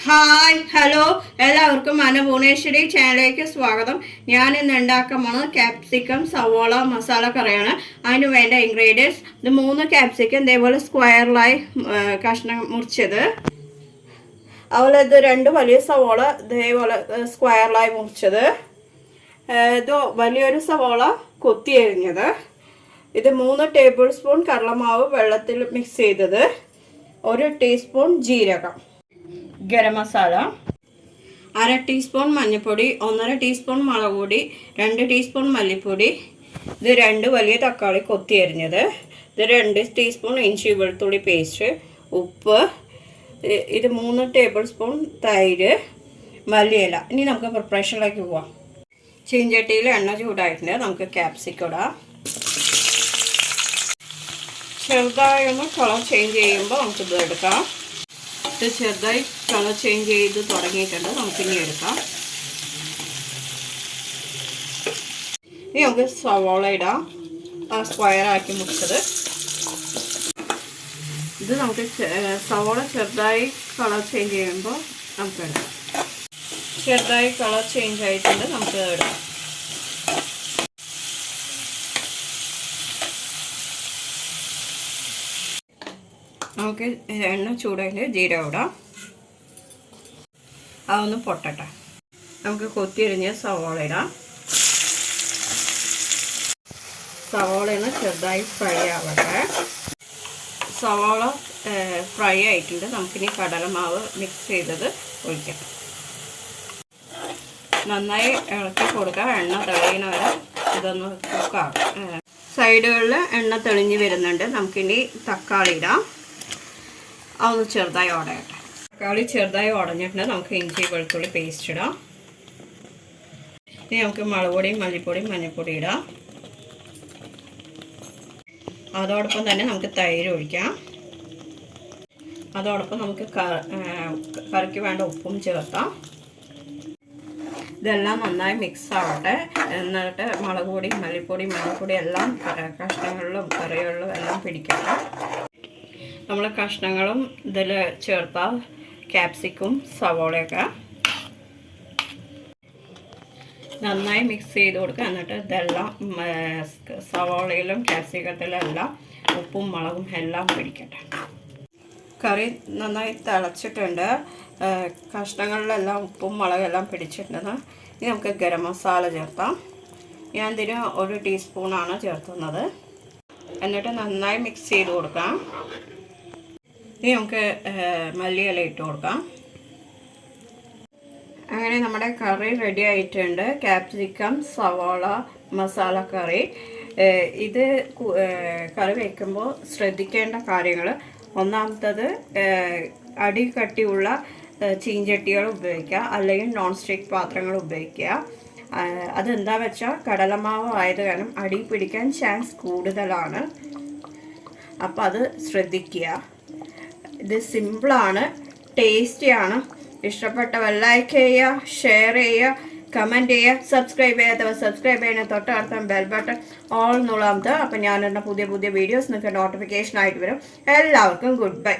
Hi hello എല്ലാവർക്കും അന്നപൂർണേശ്വരി ചാനലിലേക്ക് സ്വാഗതം. ഞാൻ ഇന്ന് ഉണ്ടാക്കാൻ പോകുന്നത് ക്യാപ്സിക്കം സവോള മസാല കറിയാണ്. അതിന് വേണ്ട ഇൻഗ്രീഡിയൻസ് ഇത് 3 ക്യാപ്സിക്കം ഇതേപോലെ സ്ക്വയറിലായി കഷ്ണം മുറിച്ചത്. അതുപോലെ ഇത് 2 വലിയ സവോള ഇതേപോലെ സ്ക്വയറിലായി മുറിച്ചത്. ഇത് വലിയൊരു സവോള കൊത്തി അരിഞ്ഞത്. ഇത് 3 ടേബിൾ സ്പൂൺ കടലമാവ് വെള്ളത്തിൽ മിക്സ് ചെയ്തത്. 1 ടീസ്പൂൺ ജീരകം, ഗരം മസാല, 1/2 ടീസ്പൂൺ മഞ്ഞൾപ്പൊടി, 1/2 ടീസ്പൂൺ മുളക് പൊടി, 2 ടീസ്പൂൺ മല്ലിപ്പൊടി. ഇത് 2 വലിയ തക്കാളി കൊത്തി അരിഞ്ഞത്. ഇത് 2 ടീസ്പൂൺ ഇഞ്ചി വെളുത്തുള്ളി പേസ്റ്റ്, ഉപ്പ്, ഇത് 3 ടേബിൾ സ്പൂൺ തൈര്, മല്ലിയില. ഇനി നമുക്ക് പ്രിപ്പറേഷനിലേക്ക് പോവാം. ചീഞ്ചട്ടിയിൽ എണ്ണ ചൂടായിട്ടുണ്ട്. നമുക്ക് ക്യാപ്സിക്കം ഇടാം. ചെറുതായി ഒന്ന് കളർ ചേഞ്ച് ചെയ്യുമ്പോൾ നമുക്കിത് എടുക്കാം. ഇത് ചെറുതായി കളർ ചേഞ്ച് ചെയ്ത് തുടങ്ങിയിട്ടുണ്ട്. നമുക്കിനി എടുക്കാം. ഇനി നമുക്ക് സവോള ഇടാം. സ്ക്വയർ ആക്കി മുറിച്ചത്. ഇത് നമുക്ക് സവോള ചെറുതായി കളർ ചേഞ്ച് ചെയ്യുമ്പോൾ നമുക്ക് എടുക്കാം. ചെറുതായി കളർ ചേഞ്ച് ആയിട്ടുണ്ട്. നമുക്ക് ഇടാം. നമുക്ക് എണ്ണ ചൂടായിട്ട് ജീരകം ഇടാം. അതൊന്ന് പൊട്ടട്ടെ. നമുക്ക് കൊത്തിയരിഞ്ഞ സവോള ഇടാം. സവോളയൊന്ന് ചെറുതായി ഫ്രൈ ആവട്ടെ. സവോള ഫ്രൈ ആയിട്ടുണ്ട്. നമുക്കിനി കടലമാവ് മിക്സ് ചെയ്തത് ഒഴിക്കാം. നന്നായി ഇളക്കി കൊടുക്കുക. എണ്ണ തെളിയുന്ന വരെ ഇതൊന്ന് കുക്കാക്കാം. സൈഡുകളിൽ എണ്ണ തെളിഞ്ഞ് വരുന്നുണ്ട്. നമുക്കിനി തക്കാളി ഇടാം. അതൊന്ന് ചെറുതായി ഉടയട്ടെ. തക്കാളി ചെറുതായി ഉടഞ്ഞിട്ടുണ്ട്. നമുക്ക് ഇഞ്ചി വെളുത്തുള്ളി പേസ്റ്റ് ഇടാം. ഇനി നമുക്ക് മുളക് പൊടിയും മല്ലിപ്പൊടിയും മഞ്ഞൾപ്പൊടി ഇടാം. അതോടൊപ്പം തന്നെ നമുക്ക് തൈര് ഒഴിക്കാം. അതോടൊപ്പം നമുക്ക് കറിക്ക് വേണ്ട ഉപ്പും ചേർക്കാം. ഇതെല്ലാം നന്നായി മിക്സ് ആവട്ടെ. എന്നിട്ട് മുളക് പൊടി മല്ലിപ്പൊടി മഞ്ഞൾപ്പൊടി എല്ലാം കഷ്ണങ്ങളിലും കറികളിലും എല്ലാം പിടിക്കട്ടെ. നമ്മൾ കഷ്ണങ്ങളും ഇതിൽ ചേർത്താൽ ക്യാപ്സിക്കും സവോളയൊക്കെ നന്നായി മിക്സ് ചെയ്ത് കൊടുക്കുക. എന്നിട്ട് ഇതെല്ലാം സവോളയിലും ക്യാപ്സിക്കത്തിലും എല്ലാം ഉപ്പും മുളകും എല്ലാം പിടിക്കട്ടെ. കറി നന്നായി തിളച്ചിട്ടുണ്ട്. കഷ്ണങ്ങളിലെല്ലാം ഉപ്പും മുളകെല്ലാം പിടിച്ചിട്ടുണ്ടെന്ന്. ഇനി നമുക്ക് ഗരം മസാല ചേർത്താം. ഞാൻ ഇതിന് 1 ടീസ്പൂണാണ് ചേർത്തുന്നത്. എന്നിട്ട് നന്നായി മിക്സ് ചെയ്ത് കൊടുക്കാം. ഇനി നമുക്ക് മല്ലിയില ഇട്ട് കൊടുക്കാം. അങ്ങനെ നമ്മുടെ കറി റെഡി ആയിട്ടുണ്ട്. ക്യാപ്സിക്കം സവാള മസാല കറി. ഇത് കറി വയ്ക്കുമ്പോൾ ശ്രദ്ധിക്കേണ്ട കാര്യങ്ങൾ: ഒന്നാമത്തത്, അടി കട്ടിയുള്ള ചീഞ്ചട്ടികൾ ഉപയോഗിക്കുക, അല്ലെങ്കിൽ നോൺ സ്റ്റിക്ക് പാത്രങ്ങൾ ഉപയോഗിക്കുക. അതെന്താ വെച്ചാൽ കടലമാവ് ആയത് കാരണം അടി പിടിക്കാൻ ചാൻസ് കൂടുതലാണ്. അപ്പോൾ അത് ശ്രദ്ധിക്കുക. ഇത് സിമ്പിളാണ്, ടേസ്റ്റിയാണ്. ഇഷ്ടപ്പെട്ടവർ ലൈക്ക് ചെയ്യുക, ഷെയർ ചെയ്യുക, കമൻറ്റ് ചെയ്യുക. സബ്സ്ക്രൈബ് ചെയ്യാത്തവർ സബ്സ്ക്രൈബ് ചെയ്യണ തൊട്ടടുത്ത ബെൽ ബട്ടൺ ഓൾ എന്നുള്ളത്. അപ്പം ഞാനിടുന്ന പുതിയ വീഡിയോസ് നിങ്ങൾക്ക് നോട്ടിഫിക്കേഷൻ ആയിട്ട് വരും. എല്ലാവർക്കും ഗുഡ് ബൈ.